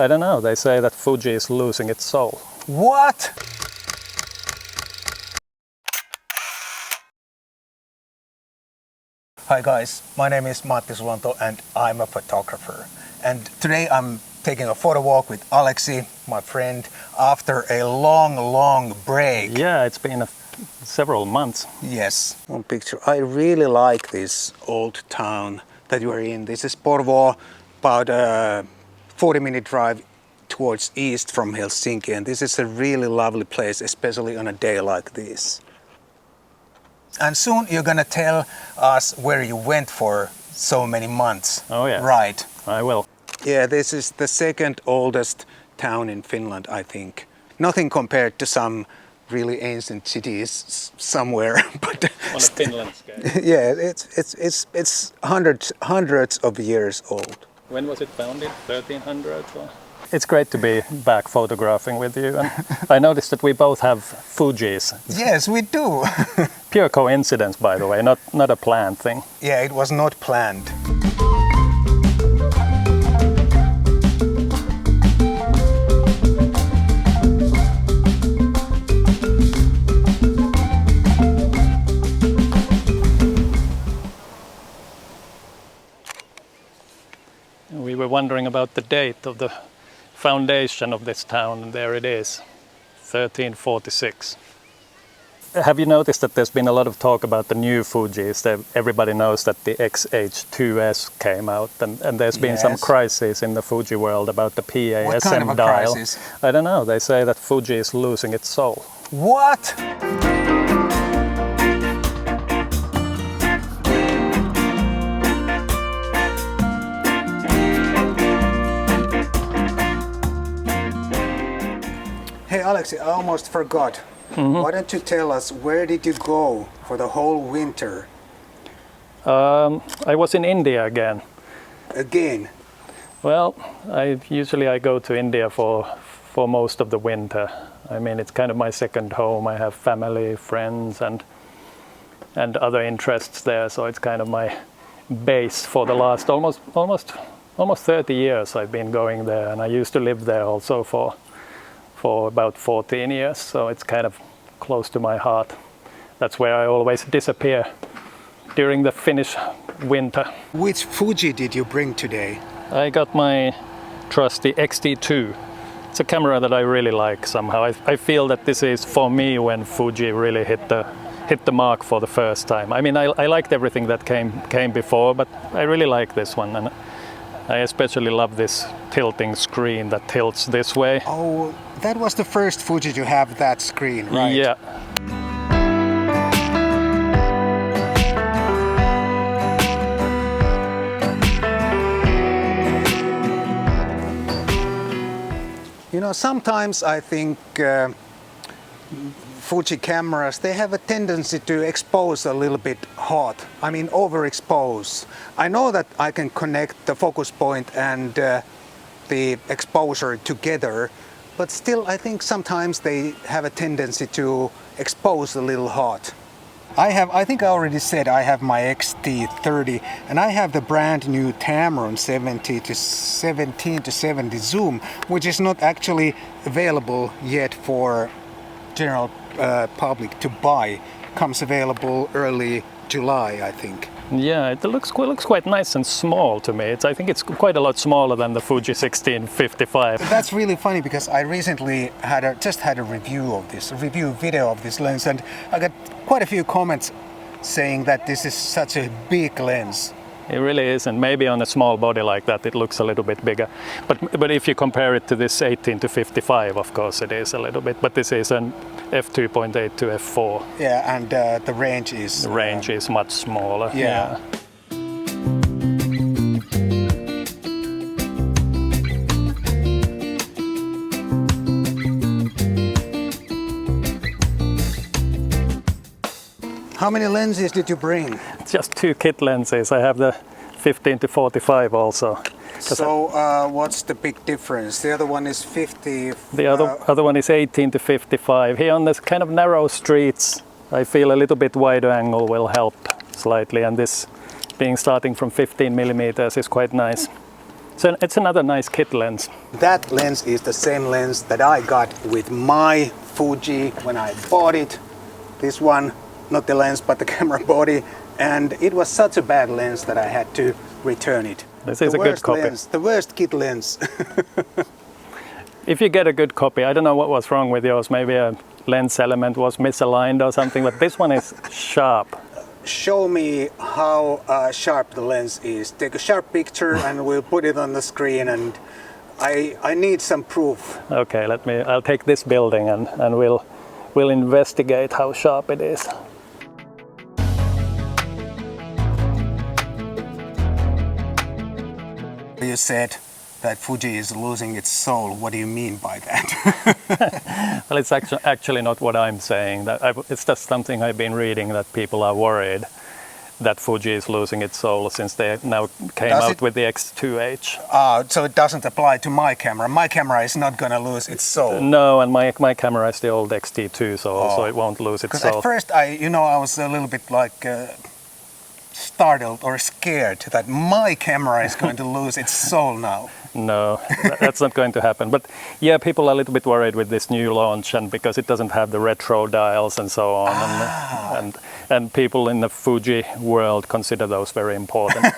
I don't know, they say that Fuji is losing its soul. What? Hi guys, my name is Matti Sulanto and I'm a photographer. And today I'm taking a photo walk with Aleksi, my friend, after a long break. Yeah, it's been several months. Yes. One picture. I really like this old town that you are in. This is Porvoo, about a 40-minute drive towards east from Helsinki. And this is a really lovely place, especially on a day like this. And soon you're gonna tell us where you went for so many months. Oh yeah. Right. I will. Yeah, this is the second oldest town in Finland, I think. Nothing compared to some really ancient cities somewhere, but On a Finland scale. yeah, it's hundreds of years old. When was it founded? 1300s? Or? It's great to be back photographing with you. And I noticed that we both have Fujis. Yes, we do. Pure coincidence, by the way, not a planned thing. Yeah, it was not planned. We were wondering about the date of the foundation of this town, and there it is, 1346. Have you noticed that there's been a lot of talk about the new Fujis? Everybody knows that the XH2S came out, and there's been some crisis in the Fuji world about the PASM What kind of a dial. crisis? I don't know, they say that Fuji is losing its soul. What? Hey Aleksi, I almost forgot. Why don't you tell us, where did you go for the whole winter? I was in India again. Again? Well, usually I go to India for most of the winter. I mean, it's kind of my second home. I have family, friends, and other interests there, so it's kind of my base for the last almost 30 years. I've been going there, and I used to live there also for about 14 years, so it's kind of close to my heart. That's where I always disappear during the Finnish winter. Which Fuji did you bring today? I got my trusty X-T2. It's a camera that I really like somehow. I feel that this is for me when Fuji really hit the mark for the first time. I mean, I liked everything that came before, but I really like this one, and I especially love this tilting screen that tilts this way. Oh, that was the first Fuji to have that screen, right? Yeah. You know, sometimes I think Fuji cameras, they have a tendency to expose a little bit hot. I mean, overexpose. I know that I can connect the focus point and the exposure together, but still I think sometimes they have a tendency to expose a little hot. I think I already said I have my XT30 and I have the brand new Tamron 17-70 zoom, which is not actually available yet for general public to buy. Comes available early July, I think. Yeah, it looks quite nice and small to me. I think it's quite a lot smaller than the Fuji 1655. That's really funny because I recently just had a review video of this lens, and I got quite a few comments saying that this is such a big lens. It really is, and maybe on a small body like that it looks a little bit bigger. But if you compare it to this 18-55, of course it is a little bit. But this is an f2.8 to f4. Yeah, and the range is... The range is much smaller. Yeah. How many lenses did you bring? Just two kit lenses. I have the 15-45 also. So what's the big difference? The other one is 50. The other one is 18-55. Here on this kind of narrow streets, I feel a little bit wider angle will help slightly, and this being starting from 15 millimeters is quite nice. So it's another nice kit lens. That lens is the same lens that I got with my Fuji when I bought it. This one, not the lens, but the camera body. And it was such a bad lens that I had to return it. This is a good copy. Lens, the worst kit lens. If you get a good copy, I don't know what was wrong with yours. Maybe a lens element was misaligned or something, but this one is sharp. Show me how sharp the lens is. Take a sharp picture and we'll put it on the screen, and I need some proof. Okay, I'll take this building and we'll investigate how sharp it is. You said that Fuji is losing its soul. What do you mean by that? Well, it's actually not what I'm saying. It's just something I've been reading, that people are worried that Fuji is losing its soul since they now came out with the X2H. So it doesn't apply to my camera. My camera is not going to lose its soul. No, and my camera is the old X-T2, so also it won't lose its soul. At first, I was a little bit like startled or scared that my camera is going to lose its soul now. No, that's not going to happen. But yeah, people are a little bit worried with this new launch, and because it doesn't have the retro dials and so on, and people in the Fuji world consider those very important.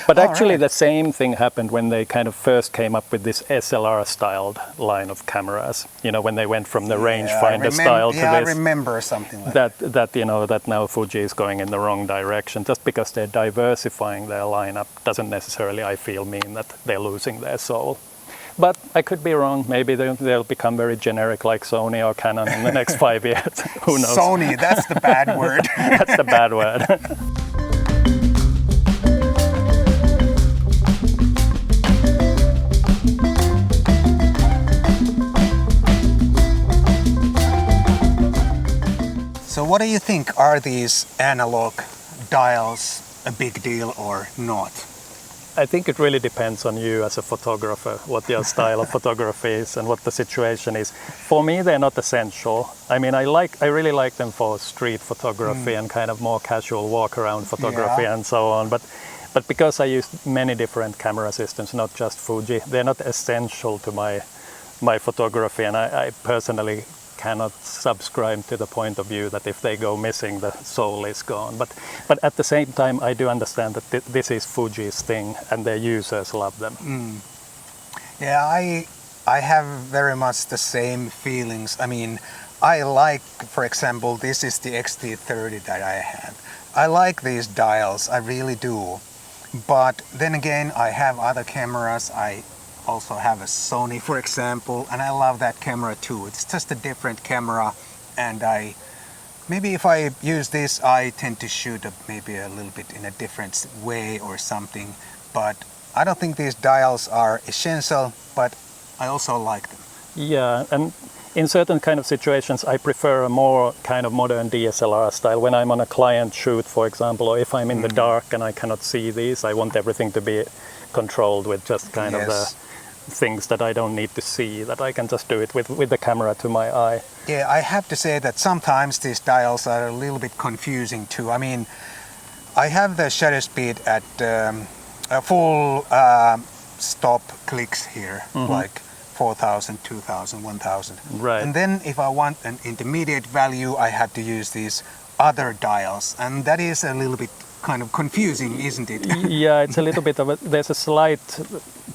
But actually, the same thing happened when they kind of first came up with this SLR-styled line of cameras. You know, when they went from the rangefinder style to this. I remember something like that. That now Fuji is going in the wrong direction. Just because they're diversifying their lineup doesn't necessarily, I feel, mean that they're losing their soul. But I could be wrong. Maybe they'll become very generic like Sony or Canon in the next 5 years. Who knows? Sony, that's the bad word. That's the bad word. So what do you think? Are these analog dials a big deal or not? I think it really depends on you as a photographer, what your style of photography is and what the situation is. For me, they're not essential. I mean, I really like them for street photography and kind of more casual walk-around photography and so on. But because I use many different camera systems, not just Fuji, they're not essential to my photography. And I personally cannot subscribe to the point of view that if they go missing, the soul is gone. But at the same time, I do understand that this is Fuji's thing, and their users love them. Yeah, I have very much the same feelings. I mean, I like, for example, this is the XT30 that I have. I like these dials, I really do. But then again, I have other cameras. I also have a Sony, for example, and I love that camera too. It's just a different camera, and maybe if I use this, I tend to shoot maybe a little bit in a different way or something. But I don't think these dials are essential, but I also like them. Yeah, and in certain kind of situations, I prefer a more kind of modern DSLR style. When I'm on a client shoot, for example, or if I'm in the dark and I cannot see these, I want everything to be controlled with just kind of the things that I don't need to see, that I can just do it with the camera to my eye. Yeah, I have to say that sometimes these dials are a little bit confusing too. I mean, I have the shutter speed at a full stop clicks here, like 4,000, 2,000, 1,000. Right. And then if I want an intermediate value, I have to use these other dials, and that is a little bit kind of confusing, isn't it? Yeah, it's a little bit of there's a slight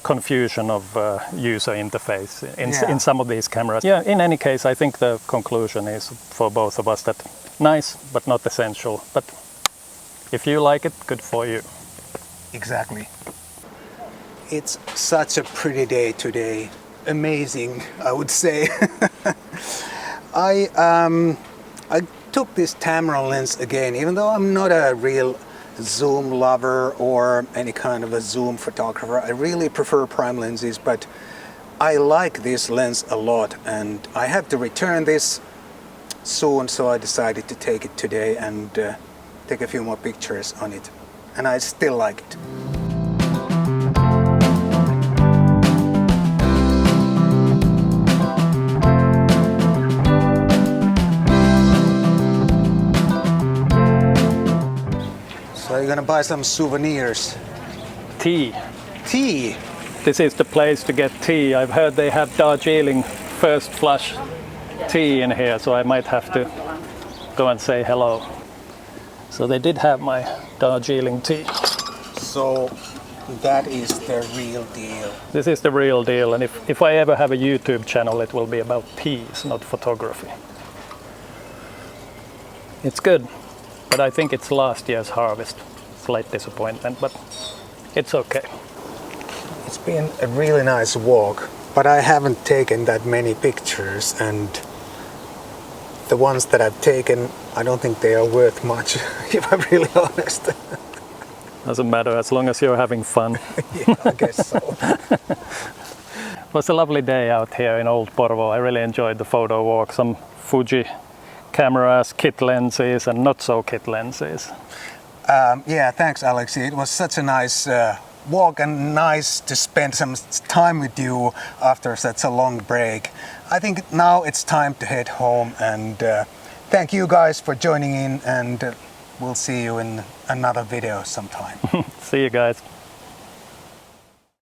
confusion of user interface in some of these cameras. Yeah, in any case, I think the conclusion is for both of us that nice, but not essential. But if you like it, good for you. Exactly. It's such a pretty day today. Amazing, I would say. I took this Tamron lens again, even though I'm not a real zoom lover or any kind of a zoom photographer. I really prefer prime lenses, but I like this lens a lot, and I have to return this soon, so I decided to take it today and take a few more pictures on it, and I still like it. So you're gonna buy some souvenirs. Tea. tea. This is the place to get tea. I've heard they have Darjeeling first flush tea in here, so I might have to go and say hello. So they did have my Darjeeling tea. So that is the real deal. This is the real deal, and if I ever have a YouTube channel, it will be about teas, not photography. It's good, but I think it's last year's harvest. Slight disappointment, but it's okay. It's been a really nice walk, but I haven't taken that many pictures, and the ones that I've taken, I don't think they are worth much, if I'm really honest. Doesn't matter as long as you're having fun. Yeah, I guess so. It was a lovely day out here in Old Porvoo. I really enjoyed the photo walk. Some Fuji cameras, kit lenses and not so kit lenses. Yeah, thanks Alexi. It was such a nice walk and nice to spend some time with you after such a long break. I think now it's time to head home, and thank you guys for joining in, and we'll see you in another video sometime. See you guys.